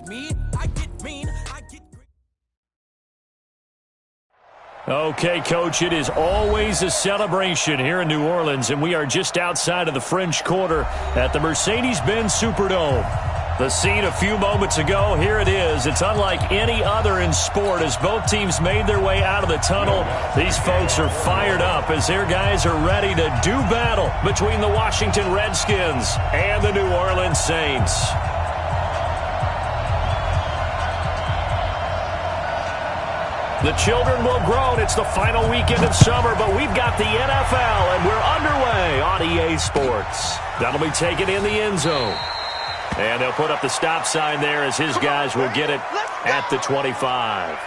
me, I get mean, I get... Okay, Coach, it is always a celebration here in New Orleans, and we are just outside of the French Quarter at the Mercedes-Benz Superdome. The scene a few moments ago, here it is. It's unlike any other in sport as both teams made their way out of the tunnel. These folks are fired up as their guys are ready to do battle between the Washington Redskins and the New Orleans Saints. The children will groan. It's the final weekend of summer, but we've got the NFL, and we're underway on EA Sports. That'll be taken in the end zone. And they'll put up the stop sign there as his guys will get it at the 25.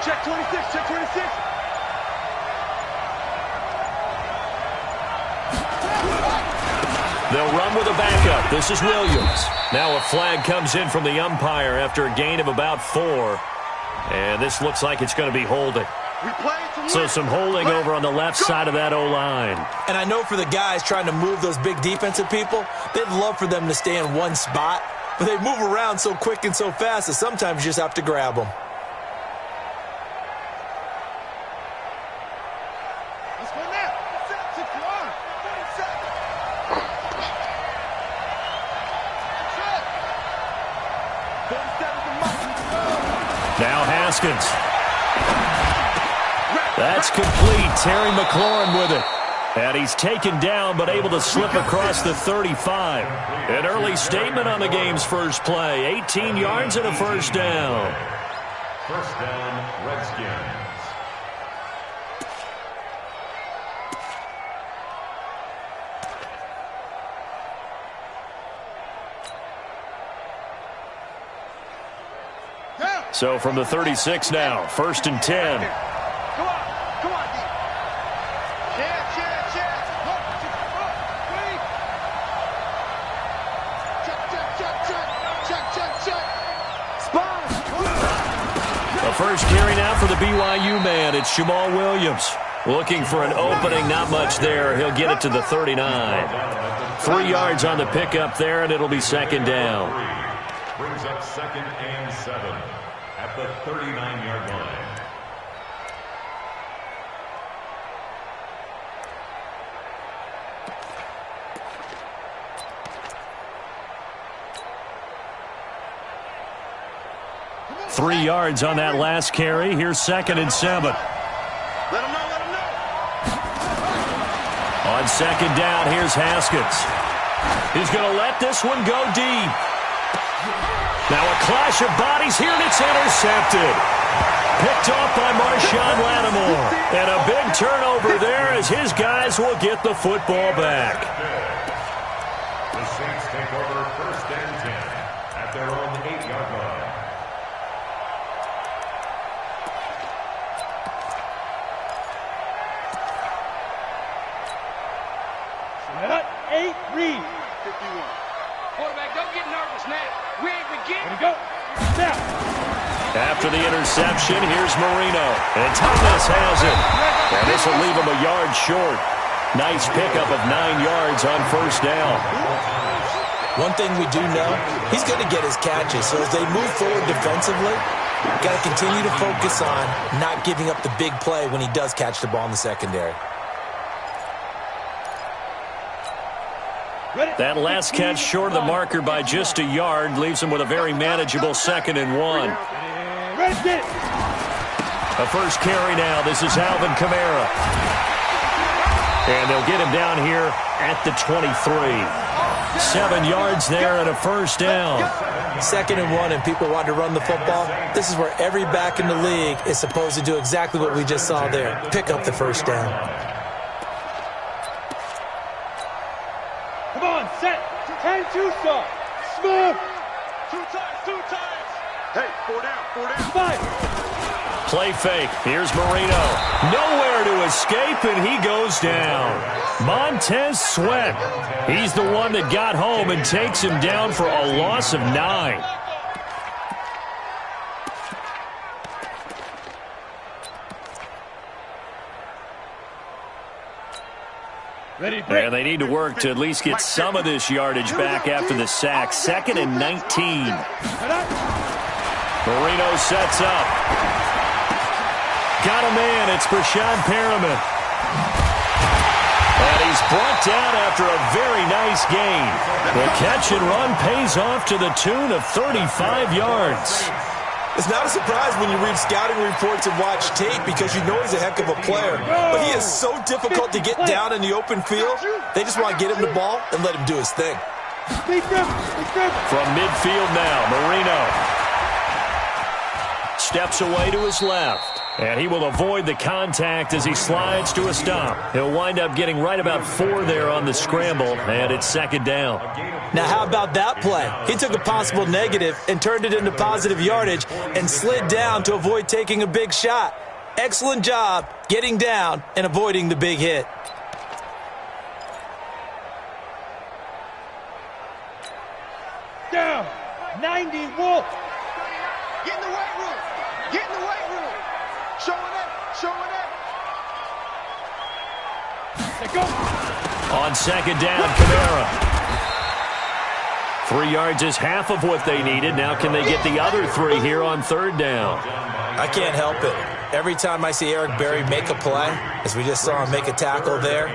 Check 26, check 26. They'll run with a backup. This is Williams. Now a flag comes in from the umpire after a gain of about 4. And this looks like it's going to be holding. So some holding over on the left side of that O-line. And I know for the guys trying to move those big defensive people, they'd love for them to stay in one spot. But they move around so quick and so fast that sometimes you just have to grab them. Now Haskins. That's complete. Terry McLaurin with it. And he's taken down but able to slip across the 35. An early statement on the game's first play. 18 yards and a first down. First down, Redskins. So from the 36 now, 1st and 10. Come on, D. Check. Spot. The first carry now for the BYU man. It's Jamal Williams. Looking for an opening, not much there. He'll get it to the 39. 3 yards on the pickup there, and it'll be second down. Brings up 2nd and 7 at the 39-yard line. Three yards on that last carry. Here's 2nd and 7. Let him know. On 2nd down, here's Haskins. He's going to let this one go deep. Now a clash of bodies here, and it's intercepted. Picked off by Marshawn Lattimore. And a big turnover there as his guys will get the football back. The Saints take over 1st and 10 at their own 8-yard line. Set, 8, read. 51. Quarterback, don't get nervous now. We ain't beginning. Ready, go. Snap. After the interception, here's Marino. And Thomas has it. And this will leave him a yard short. Nice pickup of 9 yards on 1st down. One thing we do know, he's going to get his catches. So as they move forward defensively, got to continue to focus on not giving up the big play when he does catch the ball in the secondary. That last catch short of the marker by just a yard leaves him with a very manageable 2nd and 1. The first carry now. This is Alvin Kamara. And they'll get him down here at the 23. 7 yards there and a first down. 2nd and 1 and people want to run the football. This is where every back in the league is supposed to do exactly what we just saw there. Pick up the first down. Come on, set. 10-2 stop. Smooth. Two times. Hey, 4 down. 5. Play fake. Here's Marino. Nowhere to escape, and he goes down. Montez Sweat. He's the one that got home and takes him down for a loss of 9. And they need to work to at least get some of this yardage back after the sack. 2nd and 19. Marino sets up. Got a man. It's Brashad Perriman. And he's brought down after a very nice gain. The catch and run pays off to the tune of 35 yards. It's not a surprise when you read scouting reports and watch tape because you know he's a heck of a player. But he is so difficult to get down in the open field. They just want to get him the ball and let him do his thing. From midfield now, Marino steps away to his left. And he will avoid the contact as he slides to a stop. He'll wind up getting right about 4 there on the scramble, and it's 2nd down. Now, how about that play? He took a possible negative and turned it into positive yardage and slid down to avoid taking a big shot. Excellent job getting down and avoiding the big hit. Down. 90 Wolf. Get in the weight room. Get in the weight room. Showing up. Let's go. On 2nd down, Kamara. 3 yards is half of what they needed. Now can they get the other 3 here on 3rd down? I can't help it. Every time I see Eric Berry make a play, as we just saw him make a tackle there,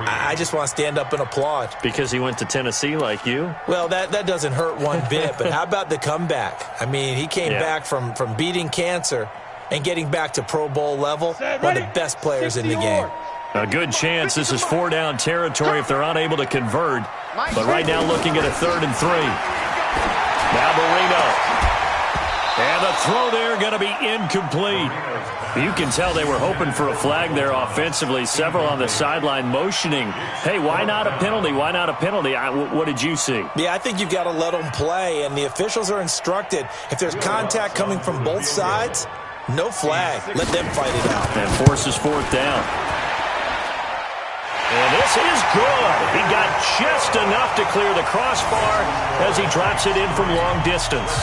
I just want to stand up and applaud. Because he went to Tennessee like you? Well, that doesn't hurt one bit, but how about the comeback? I mean, he came back from beating cancer and getting back to Pro Bowl level, one of the best players in the game. A good chance this is 4 down territory if they're unable to convert. But right now looking at a 3rd and 3. Now Marino. And the throw there going to be incomplete. You can tell they were hoping for a flag there offensively. Several on the sideline motioning, hey, why not a penalty? Why not a penalty? What did you see? Yeah, I think you've got to let them play, and the officials are instructed. If there's contact coming from both sides, no flag. Let them fight it out. And forces 4th down. And this is good. He got just enough to clear the crossbar as he drops it in from long distance.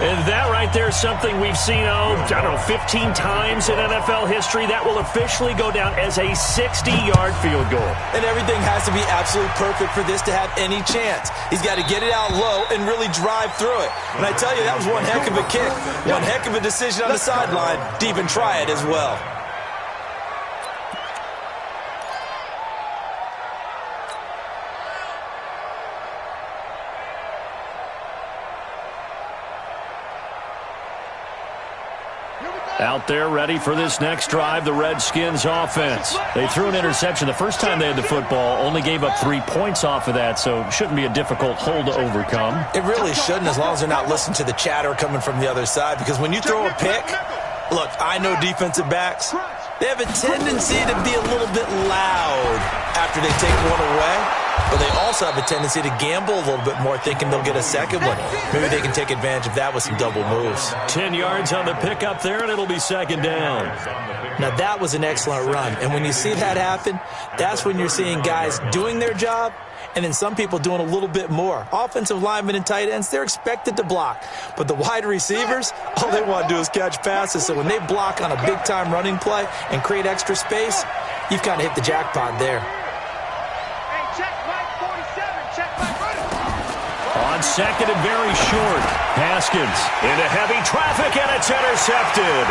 And that right there is something we've seen, 15 times in NFL history. That will officially go down as a 60-yard field goal. And everything has to be absolutely perfect for this to have any chance. He's got to get it out low and really drive through it. And I tell you, that was one heck of a kick. One heck of a decision on the sideline to even try it as well. Out there ready for this next drive, the Redskins offense. They threw an interception the first time they had the football, only gave up 3 points off of that, so shouldn't be a difficult hole to overcome. It really shouldn't, as long as they're not listening to the chatter coming from the other side, because when you throw a pick, look, I know defensive backs, they have a tendency to be a little bit loud after they take one away. But they also have a tendency to gamble a little bit more, thinking they'll get a second one. Maybe they can take advantage of that with some double moves. 10 yards on the pickup there, and it'll be 2nd down. Now, that was an excellent run. And when you see that happen, that's when you're seeing guys doing their job, and then some people doing a little bit more. Offensive linemen and tight ends, they're expected to block. But the wide receivers, all they want to do is catch passes. So when they block on a big-time running play and create extra space, you've kind of hit the jackpot there. On 2nd and very short, Haskins into heavy traffic, and it's intercepted.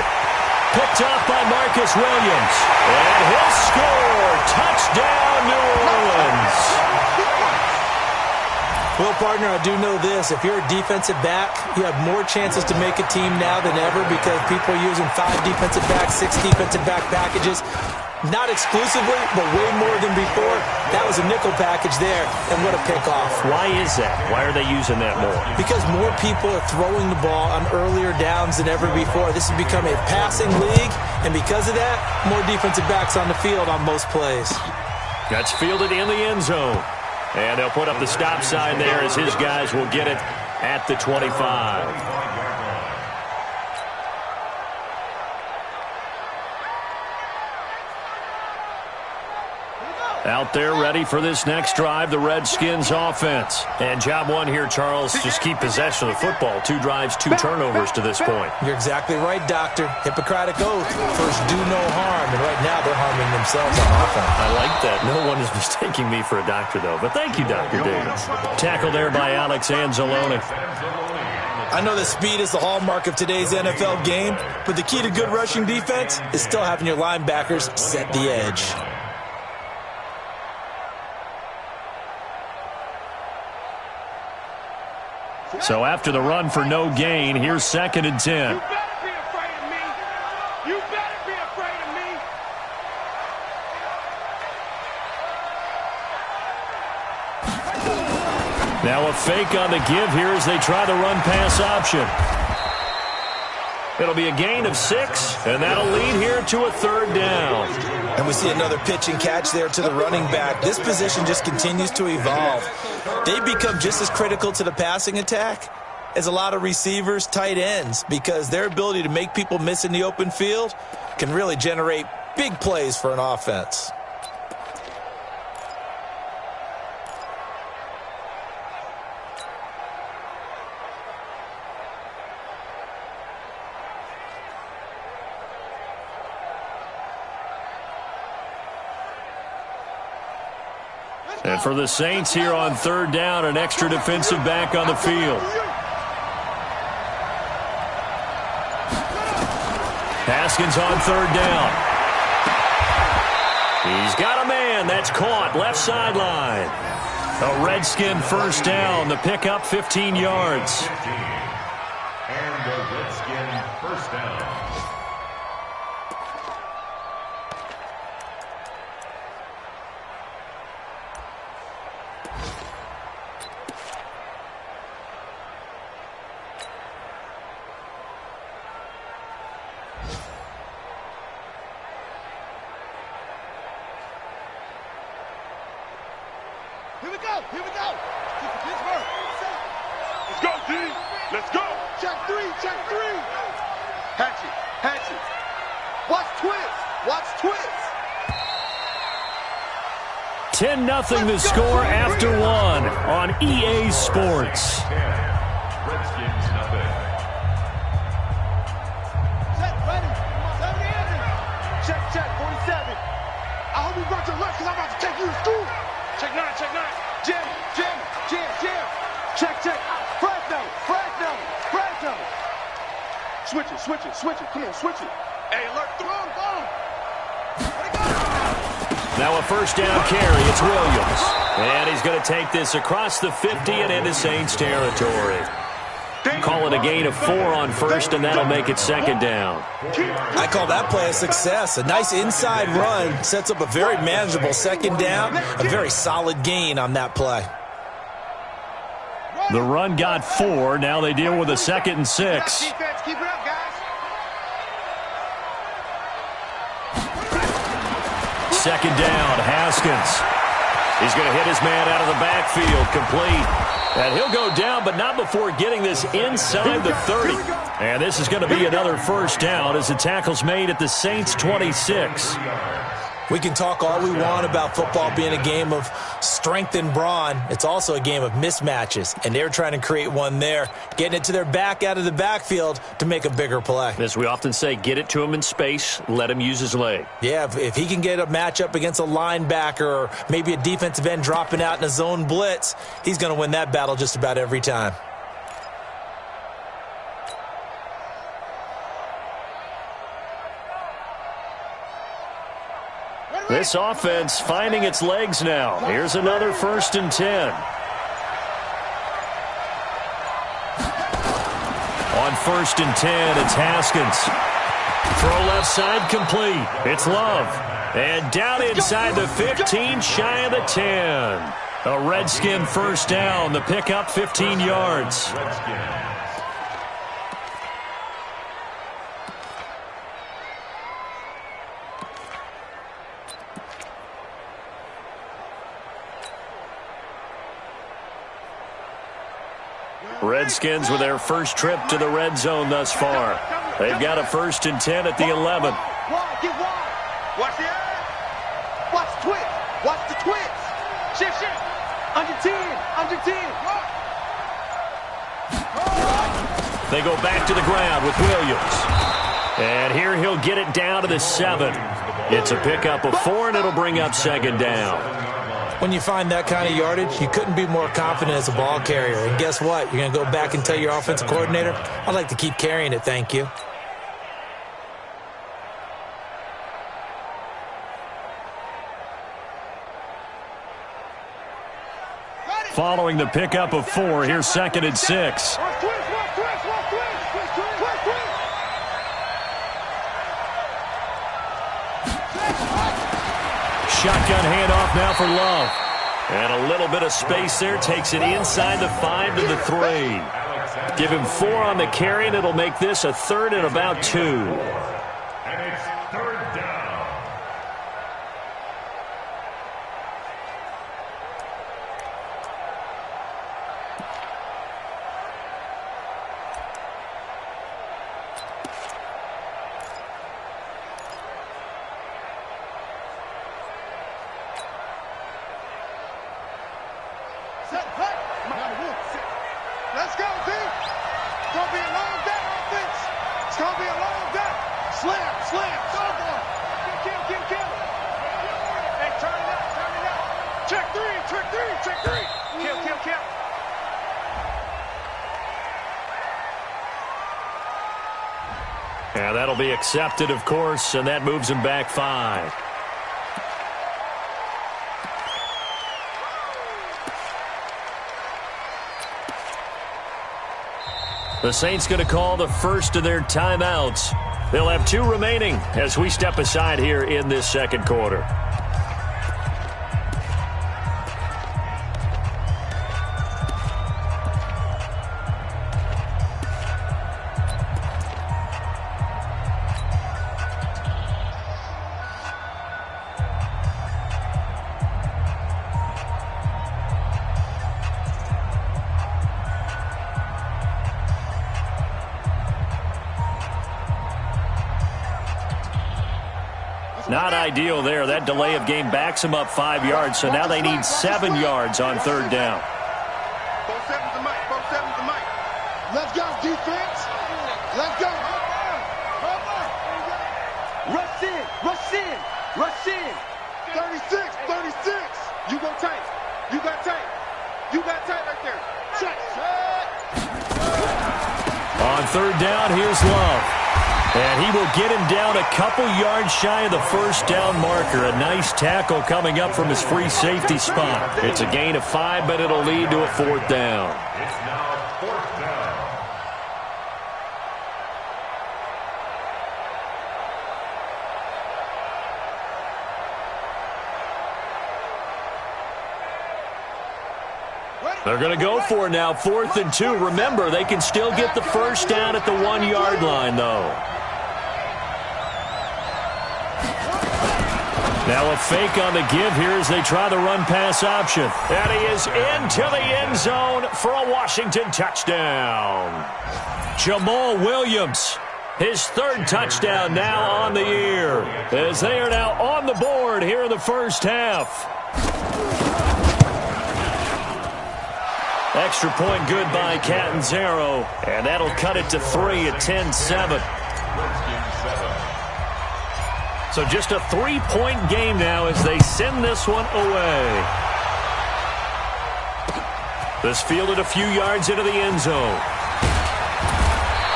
Picked off by Marcus Williams. And he'll score. Touchdown, New Orleans. Well, partner, I do know this. If you're a defensive back, you have more chances to make a team now than ever because people are using 5 defensive backs, 6 defensive back packages. Not exclusively, but way more than before. That was a nickel package there, and what a pickoff. Why is that? Why are they using that more? Because more people are throwing the ball on earlier downs than ever before. This has become a passing league, and because of that, more defensive backs on the field on most plays. That's fielded in the end zone. And they'll put up the stop sign there as his guys will get it at the 25. Out there ready for this next drive, the Redskins offense. And job one here, Charles, just keep possession of the football. 2 drives, 2 turnovers to this point. You're exactly right, Doctor. Hippocratic oath. First, do no harm. And right now, they're harming themselves on offense. I like that. No one is mistaking me for a doctor, though. But thank you, Dr. Davis. Tackle there by Alex Anzalone. I know that speed is the hallmark of today's NFL game, but the key to good rushing defense is still having your linebackers set the edge. So after the run for no gain, here's 2nd and 10. You better be afraid of me. You better be afraid of me. Now a fake on the give here as they try the run-pass option. It'll be a gain of 6, and that'll lead here to a 3rd down. And we see another pitch and catch there to the running back. This position just continues to evolve. They become just as critical to the passing attack as a lot of receivers, tight ends, because their ability to make people miss in the open field can really generate big plays for an offense. And for the Saints here on 3rd down, an extra defensive back on the field. Haskins on 3rd down. He's got a man. That's caught. Left sideline. A Redskin 1st down. The pickup 15 yards. And the Redskin 1st down. Here we go. Here we go. Pittsburgh. Let's go, D. Let's go. Check 3. Check 3. Hatchet. Hatchet. Watch twist. Watch twist. 10-0 the score after 1 on EA Sports. Redskins nothing. Check, ready. 70. Check, 47. I hope you brought your lunch because I'm about to take you to school. Check 9, check 9. Jim. Check. Fresno. Switch it. Come on, switch it. Hey, alert. Go on. Now a 1st down carry. It's Williams. And he's going to take this across the 50 and into Saints territory. Call it a gain of 4 on 1st, and that'll make it 2nd down. I call that play a success. A nice inside run sets up a very manageable 2nd down. A very solid gain on that play. The run got 4. Now they deal with a 2nd and 6. Defense, keep it up, guys. 2nd down, Haskins. He's going to hit his man out of the backfield, complete. And he'll go down, but not before getting this inside the 30. And this is going to be another 1st down as the tackle's made at the Saints' 26. We can talk all we want about football being a game of strength and brawn. It's also a game of mismatches, and they're trying to create one there, getting it to their back out of the backfield to make a bigger play. As we often say, get it to him in space, let him use his leg. Yeah, if he can get a matchup against a linebacker or maybe a defensive end dropping out in a zone blitz, he's going to win that battle just about every time. This offense finding its legs now. Here's another 1st and 10. On 1st and 10, it's Haskins. Throw left side complete. It's Love. And down inside the 15, shy of the 10. A Redskin 1st down. The pickup 15 yards. Redskins with their first trip to the red zone thus far. They've got a 1st and 10 at the 11. Get wide. Watch the eye. Watch the twitch. Watch the twitch. Shift. Under 10. Under 10. They go back to the ground with Williams. And here he'll get it down to the 7. It's a pickup of 4, and it'll bring up 2nd down. When you find that kind of yardage, you couldn't be more confident as a ball carrier. And guess what? You're going to go back and tell your offensive coordinator, I'd like to keep carrying it, thank you. Following the pickup of 4, here's 2nd and 6. Shotgun handoff now for Love. And a little bit of space there. Takes it inside the 5 to the 3. Give him 4 on the carry, and it'll make this a 3rd and about 2. And it's 3rd down. Let's go, D. It's going to be a long day, offense. It's going to be a long day. Slam. Kill. Hey, turn it out. Check 3. Kill. Yeah, that'll be accepted, of course, and that moves him back 5. The Saints going to call the first of their timeouts. They'll have 2 remaining as we step aside here in this 2nd quarter. Not ideal there. That delay of game backs them up 5 yards, so now they need 7 yards on 3rd down. 4-7's the mic. Let's go, defense. Let's go. Rush in. 36. You go tight. You got tight right there. Check. On 3rd down, here's Love. And he will get him down a couple yards shy of the 1st down marker. A nice tackle coming up from his free safety spot. It's a gain of 5, but it'll lead to a 4th down. It's now 4th down. They're going to go for it now, 4th and 2. Remember, they can still get the 1st down at the 1-yard line, though. Now a fake on the give here as they try the run-pass option. And he is into the end zone for a Washington touchdown. Jamal Williams, his 3rd touchdown now on the year, as they are now on the board here in the 1st half. Extra point good by Catanzaro, and that'll cut it to 3 at 10-7. So just a 3-point game now as they send this one away. This fielded a few yards into the end zone.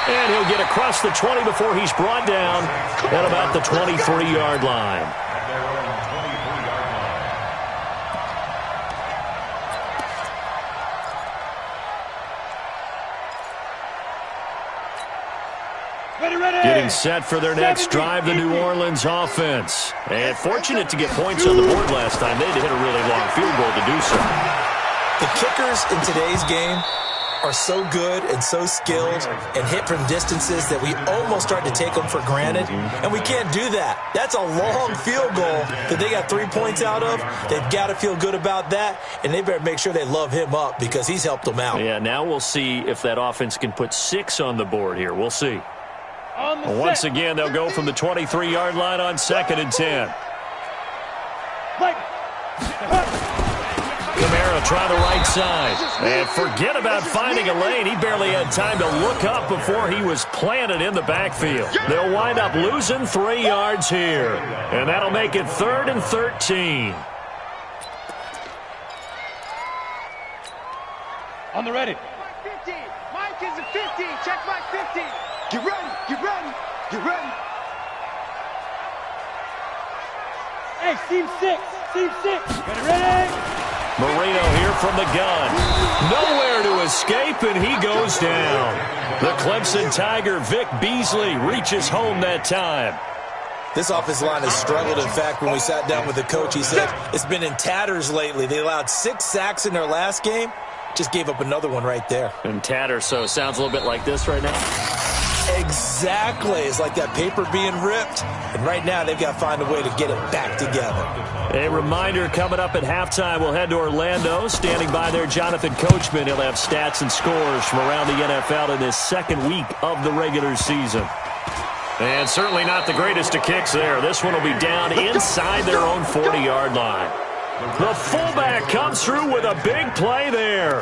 And he'll get across the 20 before he's brought down at about the 23-yard line. Getting set for their next drive, the New Orleans offense. And fortunate to get points on the board last time. They had to hit a really long field goal to do so. The kickers in today's game are so good and so skilled and hit from distances that we almost start to take them for granted, and we can't do that. That's a long field goal that they got 3 points out of. They've got to feel good about that, and they better make sure they love him up because he's helped them out. Yeah, now we'll see if that offense can put 6 on the board here. We'll see. Once again, they'll go from the 23-yard line on 2nd and 10. Kamara trying the right side. And forget about finding a lane. He barely had time to look up before he was planted in the backfield. They'll wind up losing 3 yards here. And that'll make it 3rd and 13. On the ready. Mike 50. Mike is a 50. Check Mike 50. Get ready. Get ready. Get ready. Hey, seam 6. Seam 6. Ready? Marino here from the gun. Nowhere to escape, and he goes down. The Clemson Tiger, Vic Beasley, reaches home that time. This offensive line has struggled. In fact, when we sat down with the coach, he said it's been in tatters lately. They allowed 6 sacks in their last game. Just gave up another one right there. In tatters, so it sounds a little bit like this right now. Exactly. It's like that paper being ripped. And right now, they've got to find a way to get it back together. A reminder coming up at halftime. We'll head to Orlando. Standing by there, Jonathan Coachman. He'll have stats and scores from around the NFL in this 2nd week of the regular season. And certainly not the greatest of kicks there. This one will be down inside their own 40-yard line. The fullback comes through with a big play there.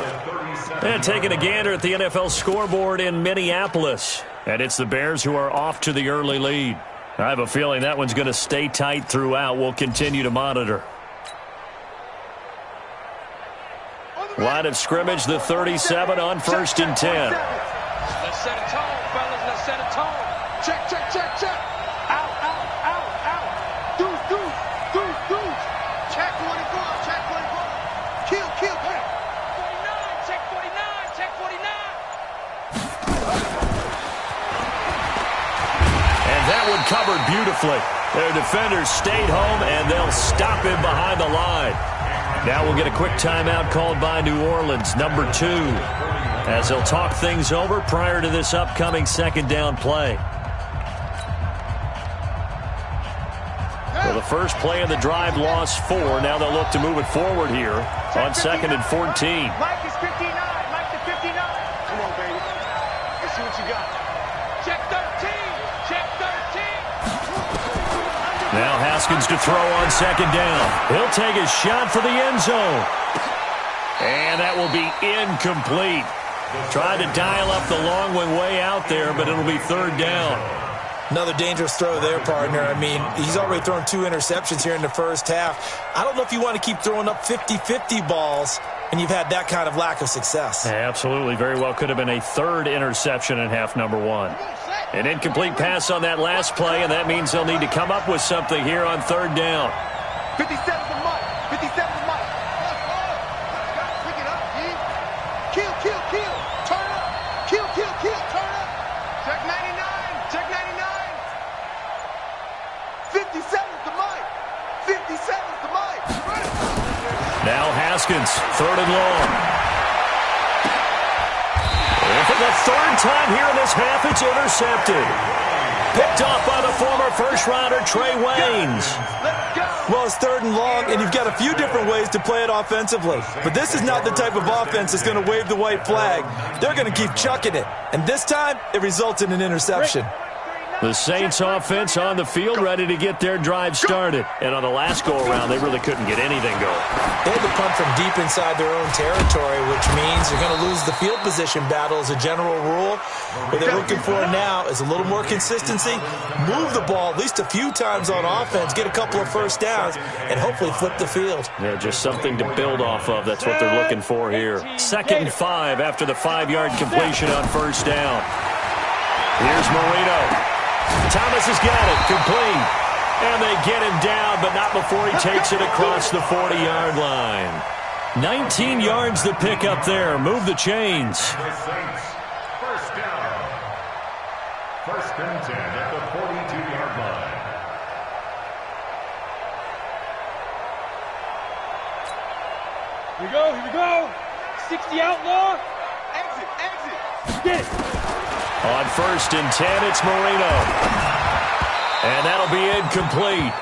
And taking a gander at the NFL scoreboard in Minneapolis. And it's the Bears who are off to the early lead. I have a feeling that one's going to stay tight throughout. We'll continue to monitor. Line of scrimmage, the 37 on 1st and 10. Let's set a tone, fellas. Let's set a tone. Check, check, check, check. Out, out, out, out. Deuce, deuce, deuce, deuce. Check 44, check 44. Kill, kill, kill. 49, check 49, check 49. And that one covered beautifully. Their defenders stayed home, and they'll stop him behind the line. Now we'll get a quick timeout called by New Orleans, number 2, as they'll talk things over prior to this upcoming 2nd down play. Well, the first play of the drive lost 4. Now they'll look to move it forward here on 2nd and 14. Mike is 59. Mike to 59. Come on, baby. Let's see what you got. Check 13. Check 13. Now Haskins to throw on 2nd down. He'll take a shot for the end zone. And that will be incomplete. Tried to dial up the long one way out there, but it'll be 3rd down. Another dangerous throw there, partner. I mean, he's already thrown 2 interceptions here in the first half. I don't know if you want to keep throwing up 50-50 balls, and you've had that kind of lack of success. Absolutely. Very well could have been a 3rd interception in half number 1. An incomplete pass on that last play, and that means they'll need to come up with something here on 3rd down. 57 to Mike. 57 to Mike. Pick it up, G. Kill, kill, kill. Turn up. Kill, kill, kill. Turn up. Check 99. Check 99. 57 to Mike. 57 to Mike. Now Haskins, 3rd and long. And for the 3rd time here in this half, it's intercepted. Picked off by the former first-rounder Trey Waynes. Well, it's 3rd and long, and you've got a few different ways to play it offensively. But this is not the type of offense that's going to wave the white flag. They're going to keep chucking it. And this time, it results in an interception. The Saints offense on the field, ready to get their drive started. And on the last go-around, they really couldn't get anything going. They had to punt from deep inside their own territory, which means they're going to lose the field position battle as a general rule. What they're looking for now is a little more consistency, move the ball at least a few times on offense, get a couple of first downs, and hopefully flip the field. Yeah, just something to build off of. That's what they're looking for here. 2nd and 5 after the 5-yard completion on 1st down. Here's Marino. Thomas has got it, complete. And they get him down, but not before he takes it across the 40-yard line. 19 yards to pick up there. Move the chains. First down. 1st and 10 at the 42-yard line. Here we go, here we go. 60 outlaw. Exit, exit. Get it. On 1st and 10, it's Marino. And that'll be incomplete.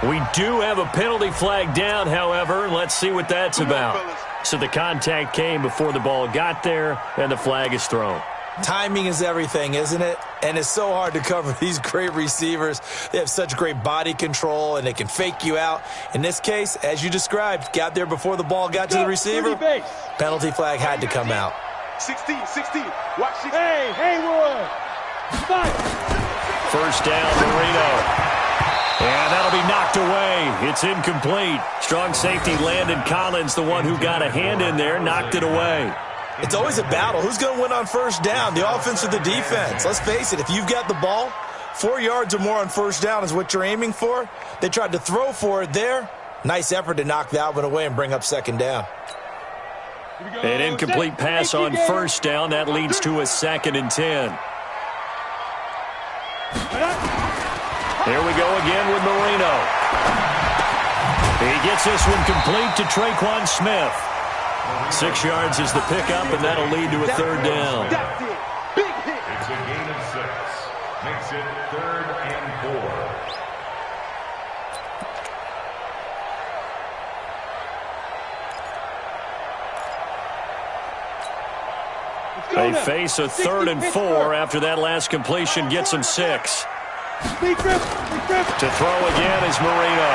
We do have a penalty flag down, however. Let's see what that's about. So the contact came before the ball got there, and the flag is thrown. Timing is everything, isn't it? And it's so hard to cover these great receivers. They have such great body control, and they can fake you out. In this case, as you described, got there before the ball got to the receiver. Penalty flag had to come out. 16. Watch 16. Hey, Haywood. Fight. 1st down, Marino. And that'll be knocked away. It's incomplete. Strong safety Landon Collins, the one who got a hand in there, knocked it away. It's always a battle. Who's going to win on 1st down, the offense or the defense? Let's face it, if you've got the ball, 4 yards or more on 1st down is what you're aiming for. They tried to throw for it there. Nice effort to knock that one away and bring up 2nd down. An incomplete pass on 1st down. That leads to a 2nd and 10. Here we go again with Marino. He gets this one complete to Traquan Smith. 6 yards is the pickup, and that'll lead to a 3rd down. It's a gain of 6. Makes it 3rd and 4. They face a 3rd and 4 after that last completion gets them 6. To throw again is Marino.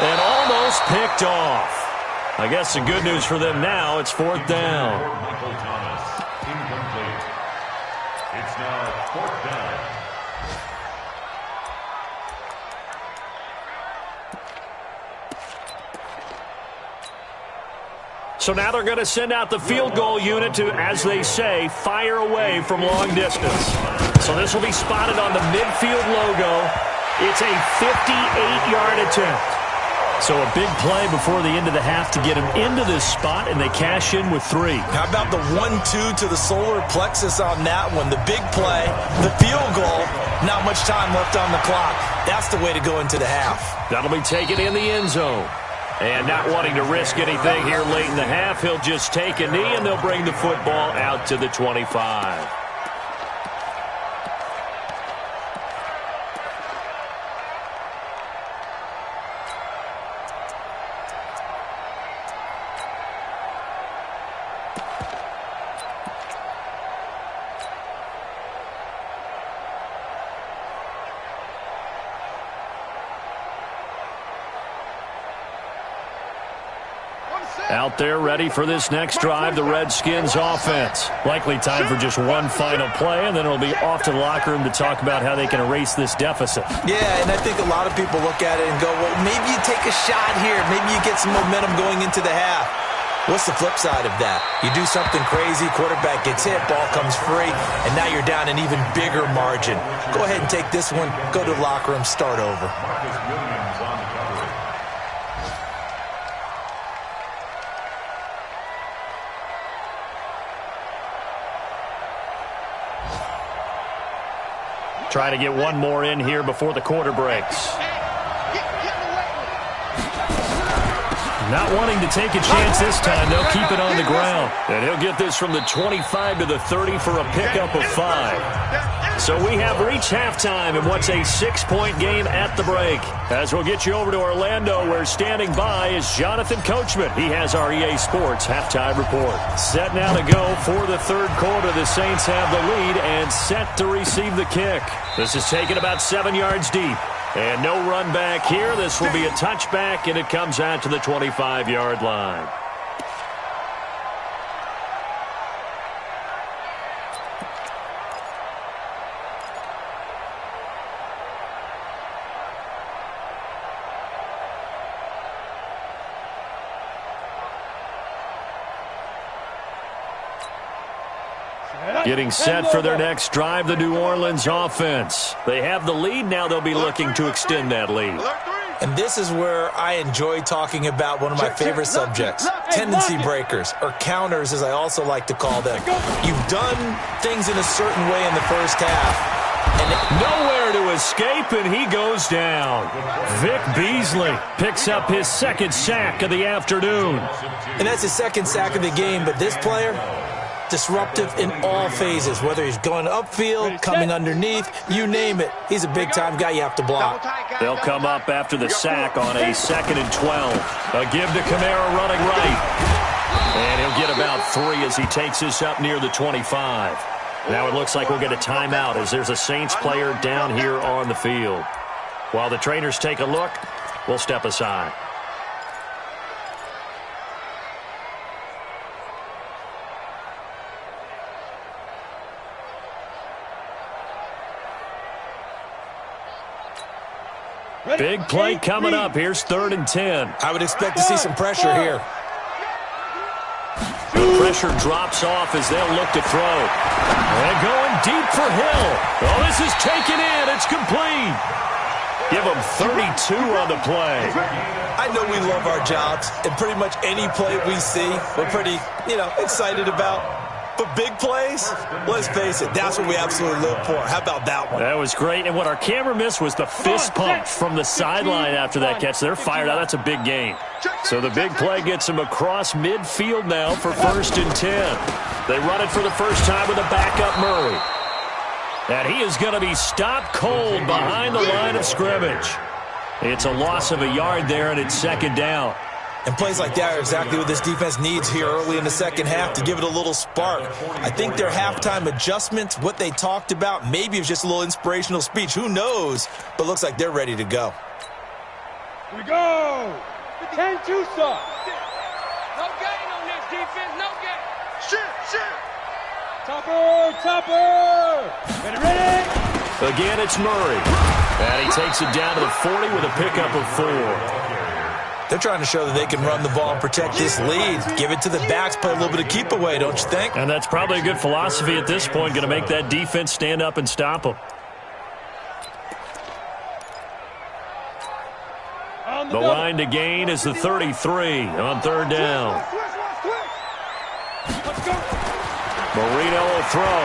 And almost picked off. I guess the good news for them now, it's 4th down. Michael Thomas, incomplete. It's now 4th down. So now they're going to send out the field goal unit to, as they say, fire away from long distance. So this will be spotted on the midfield logo. It's a 58-yard attempt. So a big play before the end of the half to get him into this spot, and they cash in with 3. How about the 1-2 to the solar plexus on that one? The big play, the field goal, not much time left on the clock. That's the way to go into the half. That'll be taken in the end zone. And not wanting to risk anything here late in the half, he'll just take a knee, and they'll bring the football out to the 25. Out there ready for this next drive, the Redskins offense. Likely time for just one final play, and then it'll be off to the locker room to talk about how they can erase this deficit. Yeah, and I think a lot of people look at it and go, well, maybe you take a shot here. Maybe you get some momentum going into the half. What's the flip side of that? You do something crazy, quarterback gets hit, ball comes free, and now you're down an even bigger margin. Go ahead and take this one, go to the locker room, start over. Marcus Williams on the coverage. Try to get one more in here before the quarter breaks. Not wanting to take a chance this time, they'll keep it on the ground. And he'll get this from the 25 to the 30 for a pickup of 5. So we have reached halftime in what's a 6-point game at the break. As we'll get you over to Orlando, where standing by is Jonathan Coachman. He has our EA Sports halftime report. Set now to go for the 3rd quarter. The Saints have the lead and set to receive the kick. This is taken about 7 yards deep. And no run back here. This will be a touchback, and it comes out to the 25-yard line. Getting set for their next drive, the New Orleans offense. They have the lead. Now they'll be looking to extend that lead. And this is where I enjoy talking about one of my favorite subjects, tendency breakers, or counters, as I also like to call them. You've done things in a certain way in the first half. And nowhere to escape, and he goes down. Vic Beasley picks up his 2nd sack of the afternoon. And that's his 2nd sack of the game, but this player, disruptive in all phases, whether he's going upfield, coming underneath, you name it. He's a big-time guy you have to block. They'll come up after the sack on a 2nd and 12. A give to Kamara running right. And he'll get about 3 as he takes this up near the 25. Now it looks like we'll get a timeout as there's a Saints player down here on the field. While the trainers take a look, we'll step aside. Big play coming up. Here's 3rd and 10. I would expect to see some pressure here. The pressure drops off as they'll look to throw. And going deep for Hill. Oh, this is taken in. It's complete. Give him 32 on the play. I know we love our jobs, and pretty much any play we see, we're pretty, excited about. But big plays, let's face it, that's what we absolutely live for. How about that one? That was great. And what our camera missed was the fist pump from the sideline after that catch. They're fired out. That's a big gain. So the big play gets him across midfield now for 1st and 10. They run it for the first time with a backup Murray. And he is going to be stopped cold behind the line of scrimmage. It's a loss of a yard there, and it's 2nd down. And plays like that are exactly what this defense needs here early in the second half to give it a little spark. I think their halftime adjustments, what they talked about, maybe it was just a little inspirational speech. Who knows? But looks like they're ready to go. Here we go. 10 Tucson. No gain on this defense. No gain. Shit. Topper. Ready. Again, it's Murray. And he takes it down to the 40 with a pickup of 4. They're trying to show that they can run the ball and protect this lead. Give it to the backs, play a little bit of keep away, don't you think? And that's probably a good philosophy at this point, going to make that defense stand up and stop them. The line to gain is the 33 on 3rd down. Marino will throw.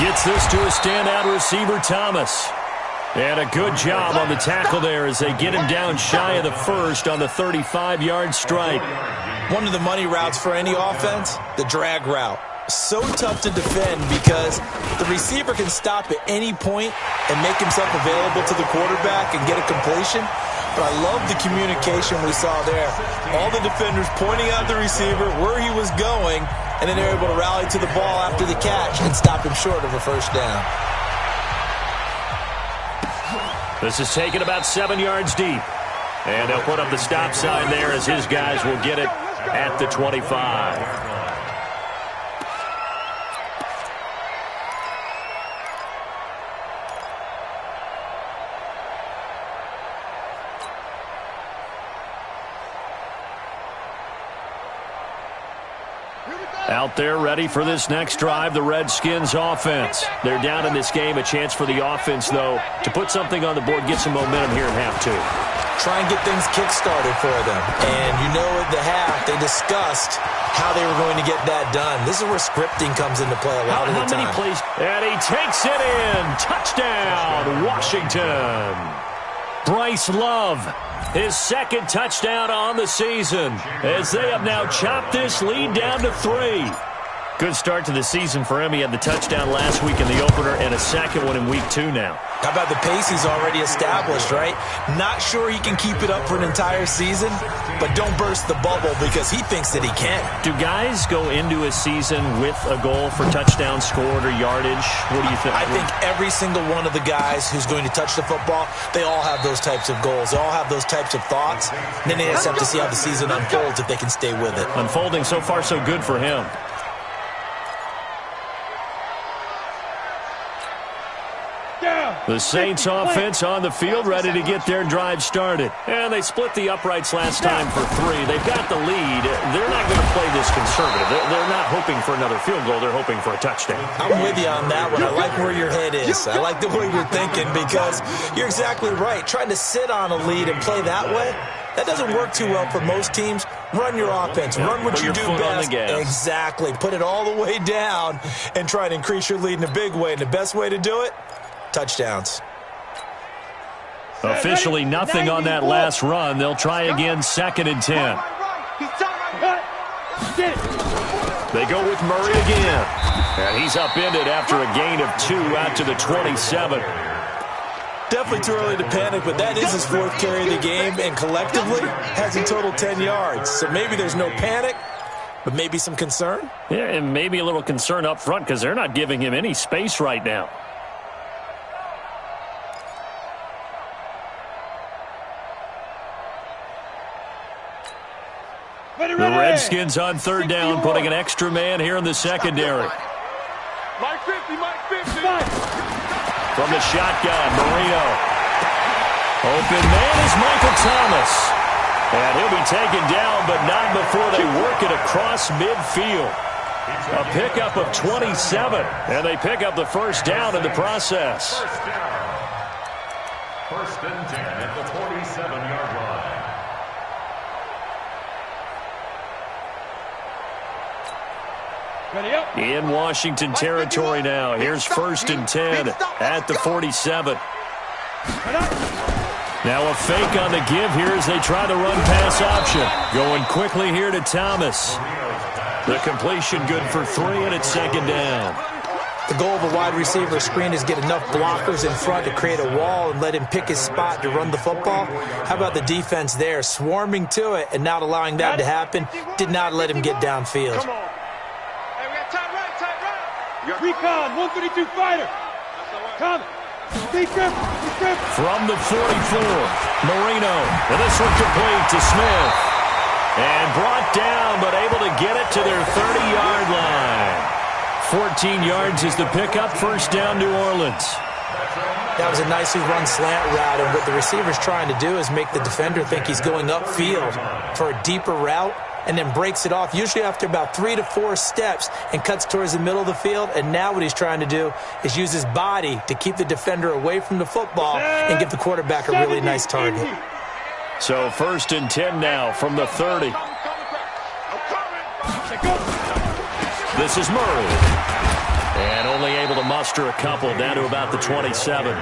Gets this to a standout receiver, Thomas. And a good job on the tackle there as they get him down shy of the 1st on the 35-yard strike. One of the money routes for any offense, the drag route. So tough to defend because the receiver can stop at any point and make himself available to the quarterback and get a completion. But I love the communication we saw there. All the defenders pointing out the receiver, where he was going, and then they're able to rally to the ball after the catch and stop him short of a 1st down. This is taken about 7 yards deep. And they'll put up the stop sign there as his guys will get it at the 25. Out there ready for this next drive, the Redskins offense. They're down in this game. A chance for the offense, though, to put something on the board, get some momentum here in half 2. Try and get things kick-started for them. And at the half, they discussed how they were going to get that done. This is where scripting comes into play a lot of the time. How many plays? And he takes it in. Touchdown, Washington. Bryce Love, his 2nd touchdown on the season, as they have now chopped this lead down to 3. Good start to the season for him. He had the touchdown last week in the opener and a 2nd one in week 2 now. How about the pace he's already established, right? Not sure he can keep it up for an entire season, but don't burst the bubble because he thinks that he can. Do guys go into a season with a goal for touchdown scored or yardage? What do you think? I think every single one of the guys who's going to touch the football, they all have those types of goals. They all have those types of thoughts. And then they just have to see how the season unfolds if they can stay with it. Unfolding so far so good for him. The Saints offense on the field, ready to get their drive started. And they split the uprights last time for 3. They've got the lead. They're not going to play this conservative. They're not hoping for another field goal. They're hoping for a touchdown. I'm with you on that one. I like where your head is. I like the way you're thinking because you're exactly right. Trying to sit on a lead and play that way, that doesn't work too well for most teams. Run your offense. Run what you do best. Exactly. Put it all the way down and try to increase your lead in a big way. And the best way to do it, touchdowns. Officially nothing on that last run. They'll try again, 2nd and 10. They go with Murray again. And he's upended after a gain of 2 out to the 27. Definitely too early to panic, but that is his 4th carry of the game, and collectively has a total 10 yards. So maybe there's no panic, but maybe some concern? Yeah, and maybe a little concern up front because they're not giving him any space right now. The Redskins on 3rd down, putting an extra man here in the secondary. Mike 50, Mike 50. From the shotgun, Marino. Open man is Michael Thomas. And he'll be taken down, but not before they work it across midfield. A pickup of 27, and they pick up the first down in the process. First and 10 at the 47-yard line. In Washington territory now. Here's 1st and 10 at the 47. Now a fake on the give here as they try the run-pass option. Going quickly here to Thomas. The completion good for 3, and it's 2nd down. The goal of a wide receiver screen is get enough blockers in front to create a wall and let him pick his spot to run the football. How about the defense there, swarming to it and not allowing that to happen? Did not let him get downfield. Come on. Hey, we got tight right. Recon, 132 fighter. Coming. From the 44, Marino. And this one complete to Smith. And brought down, but able to get it to their 30-yard line. 14 yards is the pickup. First down, New Orleans. That was a nicely run slant route, and what the receiver's trying to do is make the defender think he's going upfield for a deeper route, and then breaks it off, usually after about 3 to 4 steps, and cuts towards the middle of the field. And now what he's trying to do is use his body to keep the defender away from the football and give the quarterback a really nice target. So 1st and 10 now from the 30. This is Murray. And only able to muster a couple down to about the 27.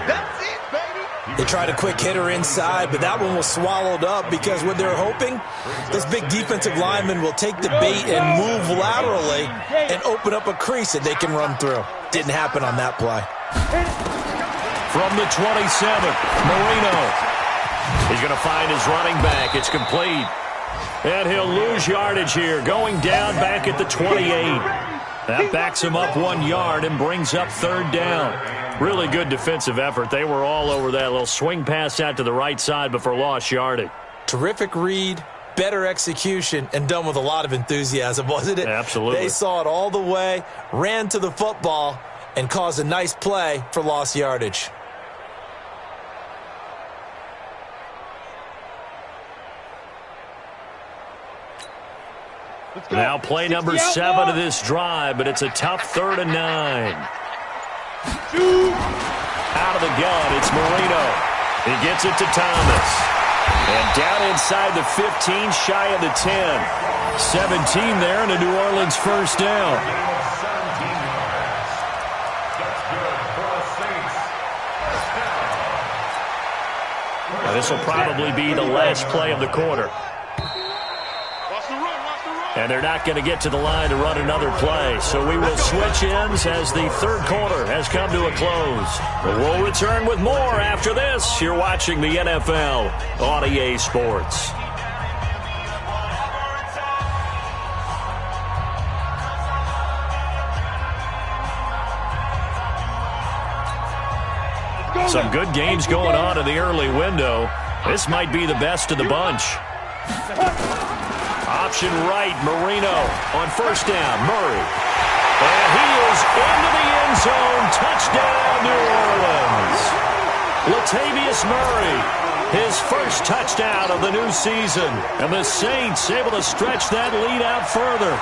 They tried a quick hitter inside, but that one was swallowed up because what they're hoping, those big defensive linemen will take the bait and move laterally and open up a crease that they can run through. Didn't happen on that play. From the 27, Marino. He's going to find his running back. It's complete. And he'll lose yardage here, going down back at the 28. That backs him up 1 yard and brings up 3rd down. Really good defensive effort. They were all over that little swing pass out to the right side before lost yardage. Terrific read, better execution, and done with a lot of enthusiasm, wasn't it? Absolutely. They saw it all the way, ran to the football, and caused a nice play for lost yardage. Now play number 7 of this drive, but it's a tough 3rd and 9. Out of the gun, it's Marino. He gets it to Thomas. And down inside the 15, shy of the 10. 17 there, and a New Orleans first down. Now, this will probably be the last play of the quarter. And they're not going to get to the line to run another play. So we will switch ends as the 3rd quarter has come to a close. But we'll return with more after this. You're watching the NFL on EA Sports. Some good games going on in the early window. This might be the best of the bunch. Option right, Marino on 1st down, Murray. And he is into the end zone. Touchdown, New Orleans. Latavius Murray, his first touchdown of the new season. And the Saints able to stretch that lead out further.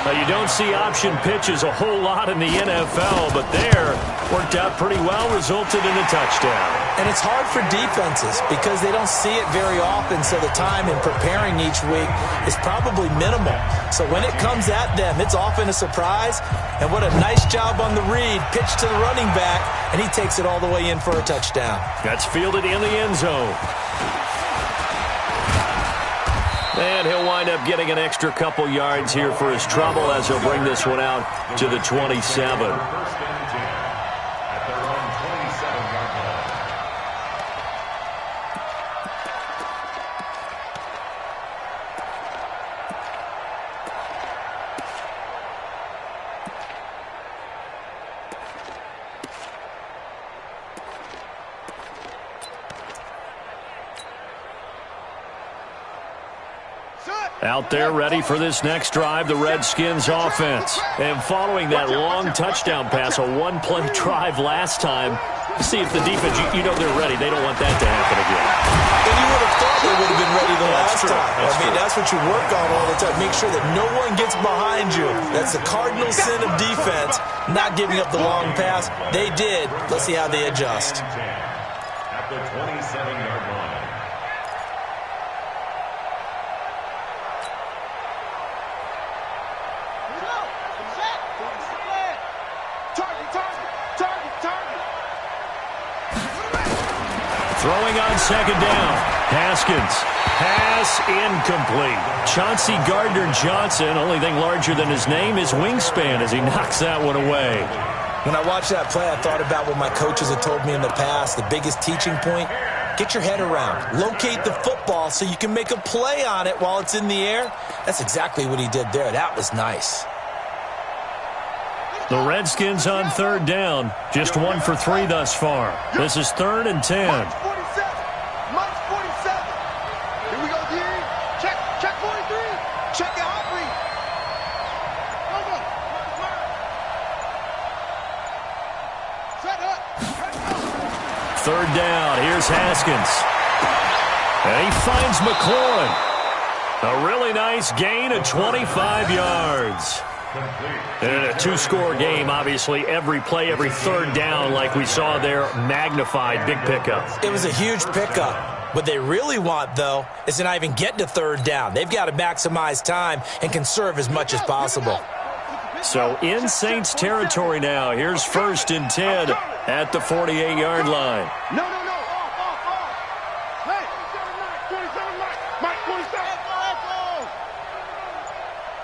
Now, you don't see option pitches a whole lot in the NFL, but there worked out pretty well, resulted in a touchdown. And it's hard for defenses because they don't see it very often, so the time in preparing each week is probably minimal. So when it comes at them, it's often a surprise. And what a nice job on the read. Pitch to the running back, and he takes it all the way in for a touchdown. That's fielded in the end zone. And he'll wind up getting an extra couple yards here for his trouble as he'll bring this one out to the 27. First and 10 at their own 27-yard line. Out there ready for this next drive, the Redskins offense. And following that long touchdown pass, a one-play drive last time, see if the defense, you know they're ready. They don't want that to happen again. And you would have thought they would have been ready the last time. That's what you work on all the time. Make sure that no one gets behind you. That's the cardinal sin of defense, not giving up the long pass. They did. Let's see how they adjust. At the 27-yard line. Throwing on second down. Haskins. Pass incomplete. Chauncey Gardner-Johnson, only thing larger than his name is wingspan as he knocks that one away. When I watched that play, I thought about what my coaches had told me in the past. The biggest teaching point, get your head around. Locate the football so you can make a play on it while it's in the air. That's exactly what he did there. That was nice. The Redskins on third down. Just 1 for 3 thus far. This is 3rd and 10. March 47. Here we go, D. Check 43. Check the hot read. Set up. 3rd down. Here's Haskins. And he finds McLaurin. A really nice gain of 25 yards. And in a two-score game, obviously, every play, every third down, like we saw there, magnified, big pickup. It was a huge pickup. What they really want, though, is to not even get to third down. They've got to maximize time and conserve as much as possible. So in Saints territory now. Here's 1st and 10 at the 48-yard line. No. Hey, 27, Mike 47.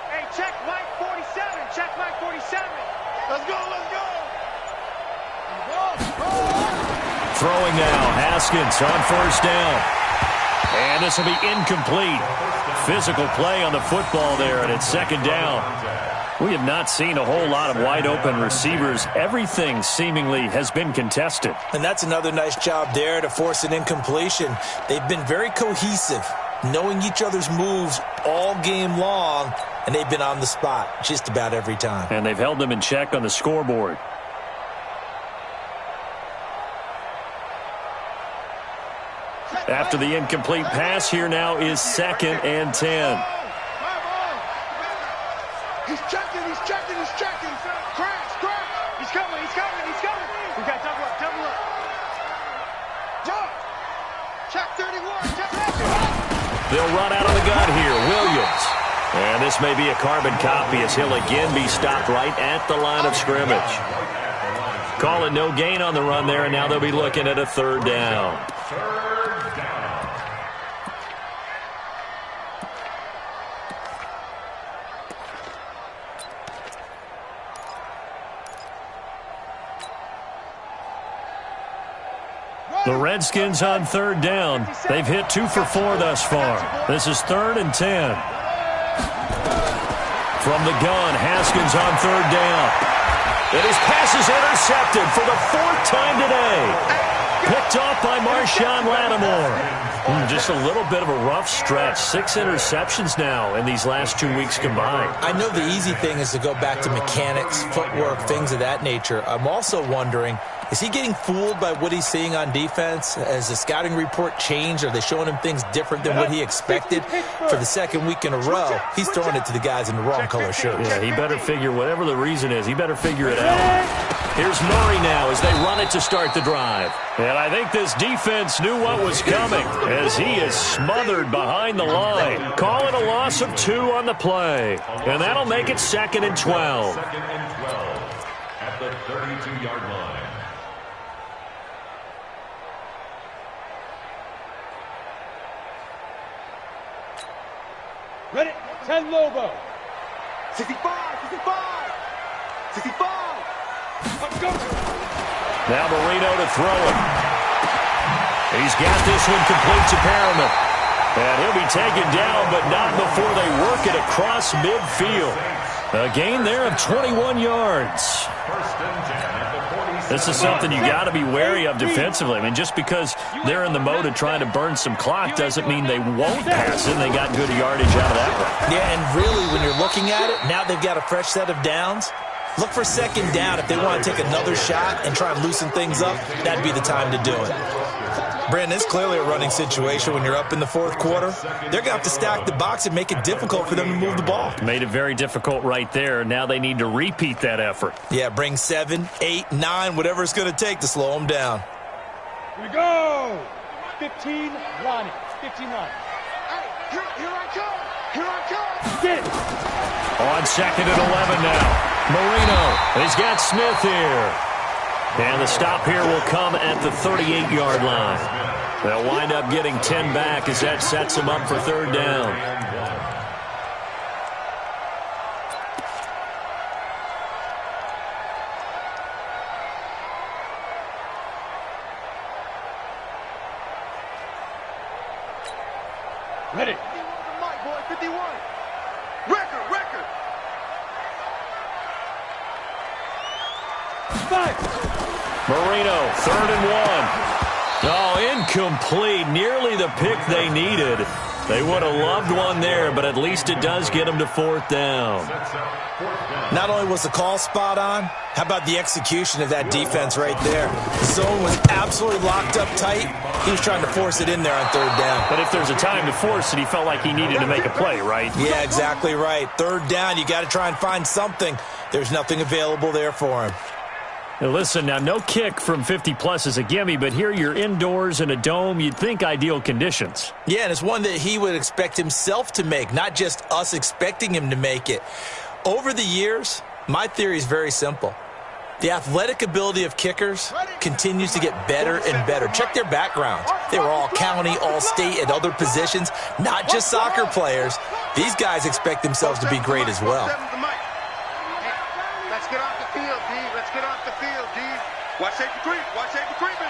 Hey, check Mike 47. Check Mike 47. Let's go. Throwing now, Haskins on 1st down. And this will be incomplete. Physical play on the football there, and it's 2nd down. We have not seen a whole lot of wide-open receivers. Everything seemingly has been contested. And that's another nice job there to force an incompletion. They've been very cohesive, knowing each other's moves all game long, and they've been on the spot just about every time. And they've held them in check on the scoreboard. After the incomplete pass, here now is 2nd and 10. He's checking. Crash. He's coming. We got double up. Jump. Check 31. Check. They'll run out of the gun here. Williams. And this may be a carbon copy as he'll again be stopped right at the line of scrimmage. Call it no gain on the run there, and now they'll be looking at a 3rd down. The Redskins on 3rd down. They've hit 2 for 4 thus far. This is 3rd and 10. From the gun, Haskins on 3rd down. And his pass is intercepted for the 4th time today. Picked off by Marshawn Lattimore. Just a little bit of a rough stretch. 6 interceptions now in these last 2 weeks combined. I know the easy thing is to go back to mechanics, footwork, things of that nature. I'm also wondering, is he getting fooled by what he's seeing on defense? Has the scouting report changed? Are they showing him things different than what he expected? For the 2nd week in a row, he's throwing it to the guys in the wrong color shirts. Yeah, he better figure, whatever the reason is, he better figure it out. Here's Murray now as they run it to start the drive. And I think this defense knew what was coming as he is smothered behind the line. Call it a loss of 2 on the play. And that'll make it 2nd and 12. 2nd and 12 at the 32-yard line. 10 Lobo. 65, 65, 65. Let's go. Now Marino to throw it. He's got this one complete to Perriman. And he'll be taken down, but not before they work it across midfield. A gain there of 21 yards. This is something you got to be wary of defensively. I mean, just because they're in the mode of trying to burn some clock doesn't mean they won't pass it, and they got good yardage out of that one. Yeah, and really, when you're looking at it, now they've got a fresh set of downs. Look for second down if they want to take another shot and try and loosen things up. That'd be the time to do it. Brandon, it's clearly a running situation when you're up in the fourth quarter. They're going to have to stack the box and make it difficult for them to move the ball. Made it very difficult right there. Now they need to repeat that effort. Yeah, bring 7, 8, 9, whatever it's going to take to slow them down. Here we go. 15, Ronnie. 15 Ronnie. Here I come. Here I come. Get it. On second and 11 now. Marino. He's got Smith here. And the stop here will come at the 38-yard line. They'll wind up getting 10 back as that sets them up for third down. Ready. Mike, boy, 51. Record. 5. Marino, 3rd and 1. Oh, incomplete. Nearly the pick they needed. They would have loved one there, but at least it does get them to fourth down. Not only was the call spot on, how about the execution of that defense right there? The zone was absolutely locked up tight. He was trying to force it in there on third down. But if there's a time to force it, he felt like he needed to make a play, right? Yeah, exactly right. Third down, you got to try and find something. There's nothing available there for him. Now listen, now no kick from 50-plus is a gimme, but here you're indoors in a dome. You'd think ideal conditions. Yeah, and it's one that he would expect himself to make, not just us expecting him to make it. Over the years, my theory is very simple. The athletic ability of kickers continues to get better and better. Check their backgrounds. They were all county, all state, at other positions, not just soccer players. These guys expect themselves to be great as well. Let's get off the field, D. Let's get off the field, D. Watch safety creep. Watch safety creeping.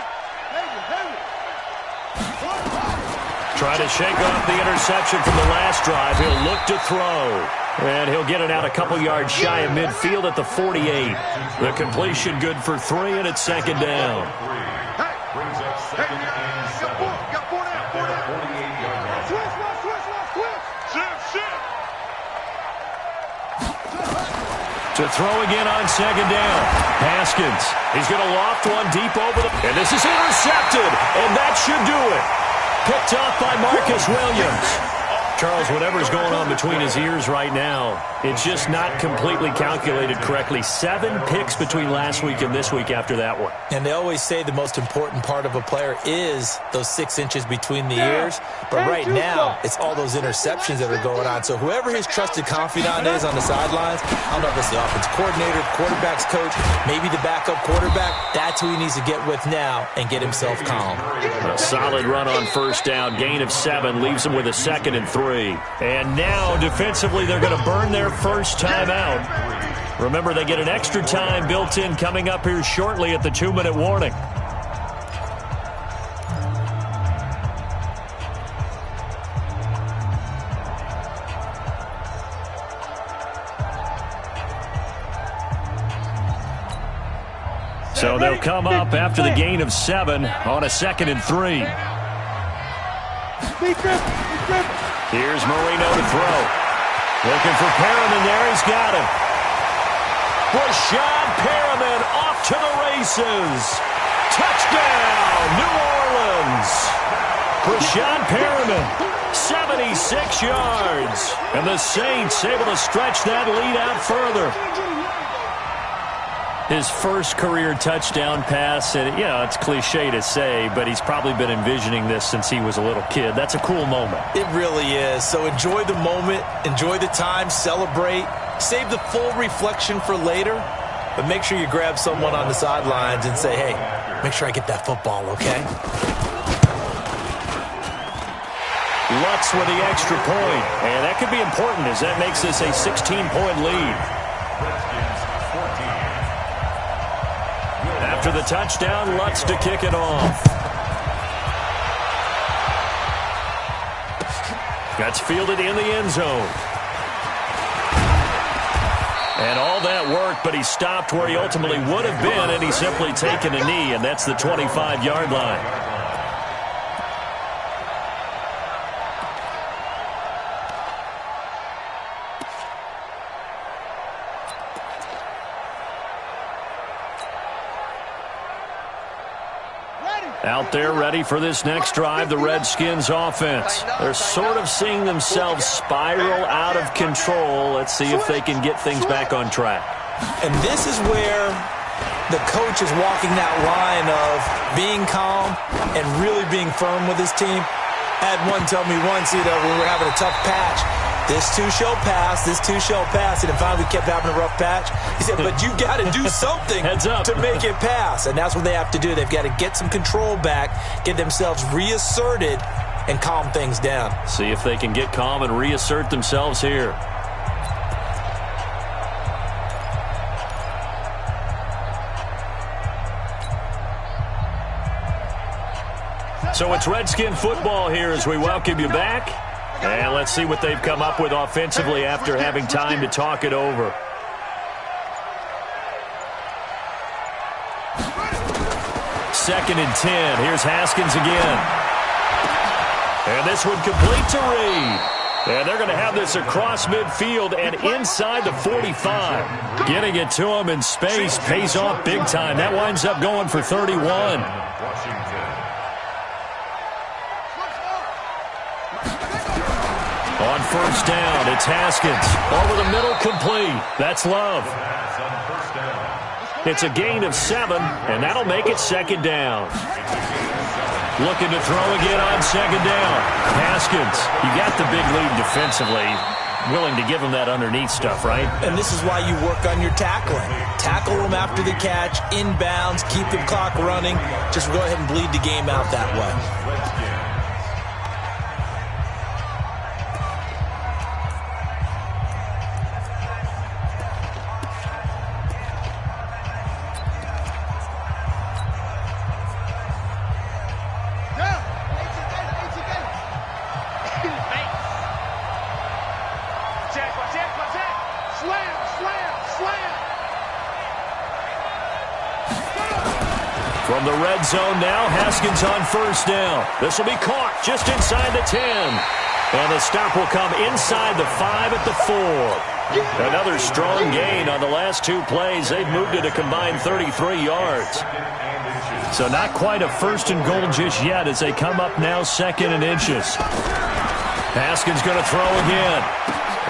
Try to shake off the interception from the last drive. He'll look to throw. And he'll get it out a couple yards shy of midfield at the 48. The completion good for 3, and it's second down. Got four down. Switch. To throw again on second down. Haskins. He's going to loft one deep over the... And this is intercepted. And that should do it. Picked off by Marcus Williams. Charles, whatever's going on between his ears right now, it's just not completely calculated correctly. 7 picks between last week and this week after that one. And they always say the most important part of a player is those 6 inches between the ears. But right now, it's all those interceptions that are going on. So whoever his trusted confidant is on the sidelines, I don't know if it's the offensive coordinator, quarterback's coach, maybe the backup quarterback, that's who he needs to get with now and get himself calm. A solid run on first down. Gain of 7 leaves him with a 2nd and 3. And now, defensively, they're going to burn their first time out. Remember, they get an extra time built in coming up here shortly at the 2-minute warning. So they'll come up after the gain of 7 on a 2nd and 3. Here's Marino to throw. Looking for Perriman there. He's got him. Brashad Perriman off to the races. Touchdown, New Orleans. Brashad Perriman, 76 yards. And the Saints able to stretch that lead out further. His first career touchdown pass, and it's cliche to say, but he's probably been envisioning this since he was a little kid. That's a cool moment. It really is. So enjoy the moment, enjoy the time, celebrate, save the full reflection for later, but make sure you grab someone on the sidelines and say, hey, make sure I get that football, okay? Lutz with the extra point. And that could be important as that makes this a 16-point lead. After the touchdown, Lutz to kick it off. That's fielded in the end zone. And all that work, but he stopped where he ultimately would have been, and he's simply taken a knee, and that's the 25-yard line. Out there ready for this next drive, the Redskins offense. They're sort of seeing themselves spiral out of control. Let's see if they can get things back on track. And this is where the coach is walking that line of being calm and really being firm with his team. I had one tell me once, when we were having a tough patch, this too shall pass, this too shall pass. And finally we kept having a rough patch. He said, but you got to do something to make it pass. And that's what they have to do. They've got to get some control back, get themselves reasserted, and calm things down. See if they can get calm and reassert themselves here. So it's Redskin football here as we welcome you back. And let's see what they've come up with offensively after having time to talk it over. Second and 10. Here's Haskins again. And this one complete to Reed. And they're going to have this across midfield and inside the 45. Getting it to him in space pays off big time. That winds up going for 31. On first down, it's Haskins. Over the middle, complete. That's Love. It's a gain of 7, and that'll make it second down. Looking to throw again on second down. Haskins, you got the big lead defensively. Willing to give him that underneath stuff, right? And this is why you work on your tackling. Tackle them after the catch, inbounds, keep the clock running. Just go ahead and bleed the game out that way. From the red zone now, Haskins on first down. This will be caught just inside the 10. And the stop will come inside the 5 at the 4. Another strong gain on the last 2 plays. They've moved it a combined 33 yards. So not quite a first and goal just yet as they come up now second and inches. Haskins going to throw again.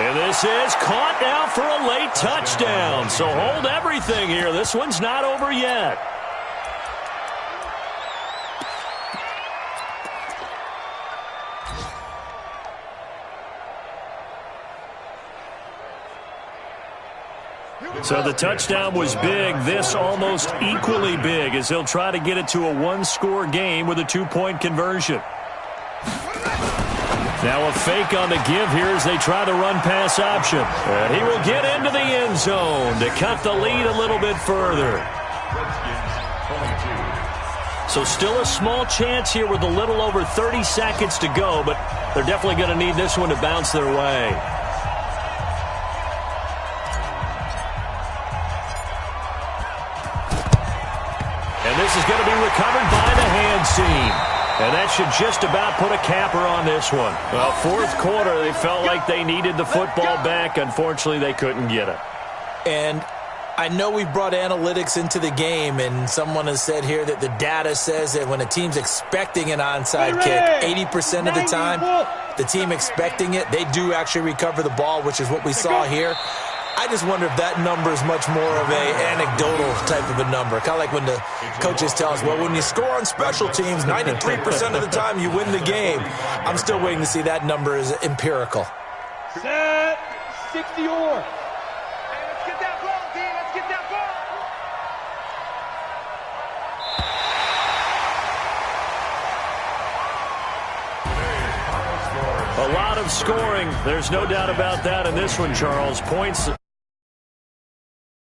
And this is caught now for a late touchdown. So hold everything here. This one's not over yet. So the touchdown was big. This almost equally big as they'll try to get it to a 1-score game with a 2-point conversion. Now a fake on the give here as they try the run-pass option. And he will get into the end zone to cut the lead a little bit further. So still a small chance here with a little over 30 seconds to go, but they're definitely going to need this one to bounce their way. This is going to be recovered by the hands team. And that should just about put a capper on this one. Well, fourth quarter, they felt like they needed the football back. Unfortunately, they couldn't get it. And I know we brought analytics into the game, and someone has said here that the data says that when a team's expecting an onside kick, 80% of the time, the team expecting it, they do actually recover the ball, which is what we saw here. I just wonder if that number is much more of a anecdotal type of a number. Kind of like when the coaches tell us, well, when you score on special teams, 93% of the time you win the game. I'm still waiting to see that number is empirical. Set, 60 or. Hey, let's get that ball, D. Let's get that ball. Today's final score A lot of scoring. There's no doubt about that in this one, Charles. Points